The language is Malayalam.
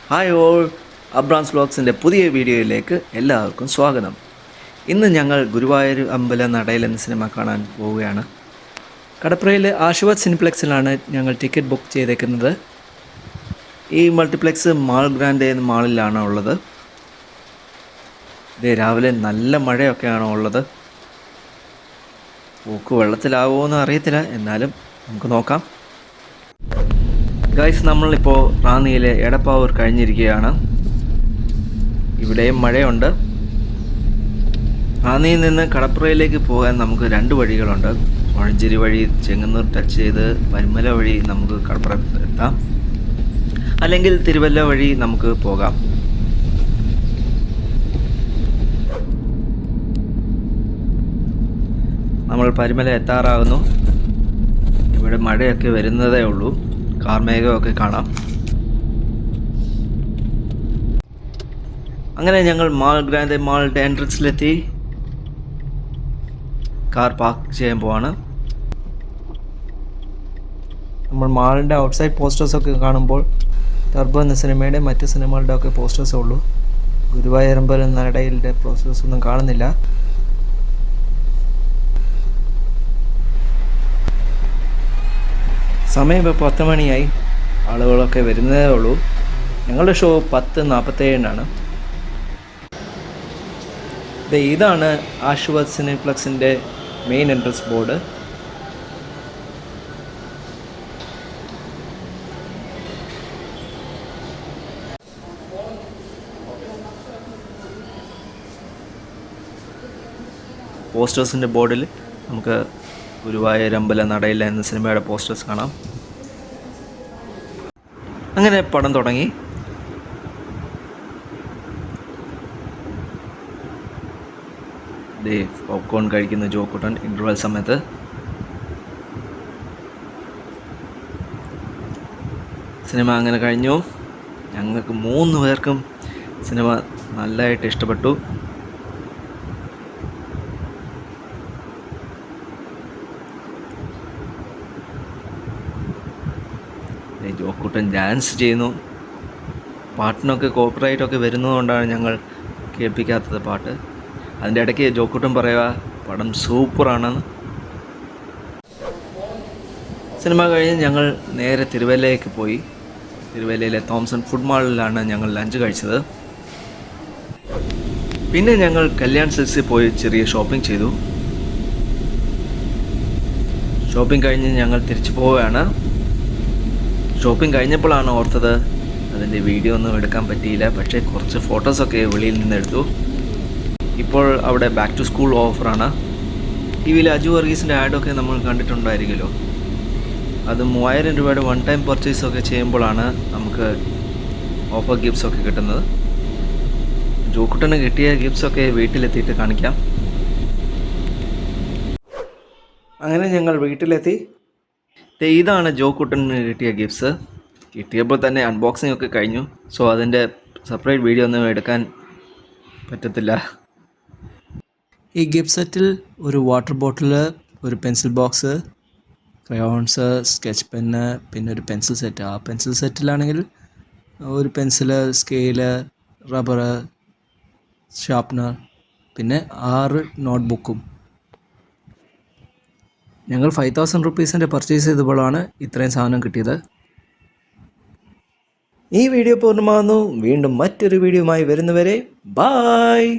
ഹായ് ഓൾ, അബ്രാംസ് വ്ലോഗ്സിൻ്റെ പുതിയ വീഡിയോയിലേക്ക് എല്ലാവർക്കും സ്വാഗതം. ഇന്ന് ഞങ്ങൾ ഗുരുവായൂർ അമ്പല നടയിൽ എന്ന സിനിമ കാണാൻ പോവുകയാണ്. കടപ്രയിലെ ആശീർവാദ് സിനിപ്ലെക്സിലാണ് ഞങ്ങൾ ടിക്കറ്റ് ബുക്ക് ചെയ്തേക്കുന്നത്. ഈ മൾട്ടിപ്ലെക്സ് മാൾ ഗ്രാൻഡ് എന്ന മാളിലാണ് ഉള്ളത്. ഇത് രാവിലെ നല്ല മഴയൊക്കെയാണ് ഉള്ളത്. പോക്ക് വെള്ളത്തിലാവുമോ എന്ന് അറിയത്തില്ല, എന്നാലും നമുക്ക് നോക്കാം. ഗൈസ്, നമ്മളിപ്പോൾ റാന്നിയിലെ എടപ്പാവൂർ കഴിഞ്ഞിരിക്കുകയാണ്. ഇവിടെയും മഴയുണ്ട്. റാന്നിയിൽ നിന്ന് കടപ്പുറയിലേക്ക് പോകാൻ നമുക്ക് രണ്ട് വഴികളുണ്ട്. വഴഞ്ചേരി വഴി ചെങ്ങന്നൂർ ടച്ച് ചെയ്ത് പരുമല വഴി നമുക്ക് കടപ്പുറ എത്താം, അല്ലെങ്കിൽ തിരുവല്ല വഴി നമുക്ക് പോകാം. നമ്മൾ പരുമല എത്താറാകുന്നു. ഇവിടെ മഴയൊക്കെ വരുന്നതേ ഉള്ളൂ. കാർമേഘമൊക്കെ കാണാം. അങ്ങനെ ഞങ്ങൾ മാൾ ഗ്രാൻഡ് മാളിൻ്റെ എൻട്രൻസിലെത്തി. കാർ പാർക്ക് ചെയ്യാൻ പോവാണ്. നമ്മൾ മാളിൻ്റെ ഔട്ട്സൈഡ് പോസ്റ്റേഴ്സൊക്കെ കാണുമ്പോൾ ടർബോ എന്ന സിനിമയുടെ മറ്റ് സിനിമകളുടെ ഒക്കെ പോസ്റ്റേഴ്സേ ഉള്ളൂ. ഗുരുവായൂരമ്പലം നടയിലെ പോസ്റ്റേഴ്സൊന്നും കാണുന്നില്ല. സമയം ഇപ്പോൾ 10 മണിയായി. ആളുകളൊക്കെ വരുന്നതേ ഉള്ളൂ. ഞങ്ങളുടെ ഷോ 10:47 ഇതാണ് ആശീർവാദ് സിനിപ്ലെക്സിൻ്റെ മെയിൻ എൻട്രൻസ് ബോർഡ്. പോസ്റ്റേഴ്സിൻ്റെ ബോർഡിൽ നമുക്ക് ഗുരുവായൂരമ്പല നടയില്ല എന്ന സിനിമയുടെ പോസ്റ്റേഴ്സ് കാണാം. അങ്ങനെ പടം തുടങ്ങി. പോപ്കോൺ കഴിക്കുന്ന ജോക്കുട്ടൻ ഇൻ്റർവെൽ സമയത്ത്. സിനിമ അങ്ങനെ കഴിഞ്ഞു. ഞങ്ങൾക്ക് 3 പേർക്കും സിനിമ നല്ലതായിട്ട് ഇഷ്ടപ്പെട്ടു. ജോക്കുട്ടൻ ഡാൻസ് ചെയ്യുന്നു. പാട്ടിനൊക്കെ കോപ്പിറൈറ്റൊക്കെ വരുന്നതുകൊണ്ടാണ് ഞങ്ങൾ കേൾപ്പിക്കാത്തത് പാട്ട്. അതിൻ്റെ ഇടയ്ക്ക് ജോക്കുട്ടൻ പറയുക പടം സൂപ്പറാണെന്ന്. സിനിമ കഴിഞ്ഞ് ഞങ്ങൾ നേരെ തിരുവല്ലയിലേക്ക് പോയി. തിരുവല്ലയിലെ തോംസൺ ഫുഡ് മാളിലാണ് ഞങ്ങൾ ലഞ്ച് കഴിച്ചത്. പിന്നെ ഞങ്ങൾ കല്യാൺ സിൽക്സിൽ പോയി ചെറിയ ഷോപ്പിംഗ് ചെയ്തു. ഷോപ്പിംഗ് കഴിഞ്ഞ് ഞങ്ങൾ തിരിച്ചു പോവുകയാണ്. ഷോപ്പിംഗ് കഴിഞ്ഞപ്പോഴാണ് ഓർത്തത് അതിൻ്റെ വീഡിയോ ഒന്നും എടുക്കാൻ പറ്റിയില്ല. പക്ഷേ കുറച്ച് ഫോട്ടോസൊക്കെ വെളിയിൽ നിന്ന് എടുത്തു. ഇപ്പോൾ അവിടെ ബാക്ക് ടു സ്കൂൾ ഓഫറാണ്. ടി വിയിൽ അജു വർഗീസിൻ്റെ ആഡൊക്കെ നമ്മൾ കണ്ടിട്ടുണ്ടായിരിക്കുമല്ലോ. അത് 3000 രൂപയുടെ വൺ ടൈം പർച്ചേസൊക്കെ ചെയ്യുമ്പോഴാണ് നമുക്ക് ഓഫർ ഗിഫ്റ്റ്സൊക്കെ കിട്ടുന്നത്. ജോക്കുട്ടന് കിട്ടിയ ഗിഫ്റ്റ്സൊക്കെ വീട്ടിലെത്തിയിട്ട് കാണിക്കാം. അങ്ങനെ ഞങ്ങൾ വീട്ടിലെത്തി. ഇതാണ് ജോക്കുട്ടന് കിട്ടിയ ഗിഫ്റ്റ്സ്. കിട്ടിയപ്പോൾ തന്നെ അൺബോക്സിംഗ് ഒക്കെ കഴിഞ്ഞു. സോ അതിൻ്റെ സെപ്പറേറ്റ് വീഡിയോ ഒന്നും എടുക്കാൻ പറ്റത്തില്ല. ഈ ഗിഫ്റ്റ് സെറ്റിൽ ഒരു വാട്ടർ ബോട്ടിൽ, ഒരു pencil box, crayons, sketch pen, പിന്നെ ഒരു പെൻസിൽ സെറ്റ്. ആ പെൻസിൽ സെറ്റിലാണെങ്കിൽ ഒരു പെൻസില്, സ്കെയില്, റബ്ബറ്, ഷാർപ്നർ, പിന്നെ 6 നോട്ട്ബുക്കും. ഞങ്ങൾ 5000 റുപ്പീസിൻ്റെ പർച്ചേസ് ചെയ്തപ്പോഴാണ് ഇത്രയും സാധനം കിട്ടിയത്. ഈ വീഡിയോ പൂർണ്ണമാകുന്നു. വീണ്ടും മറ്റൊരു വീഡിയോയുമായി വരുന്നവരെ ബായ്.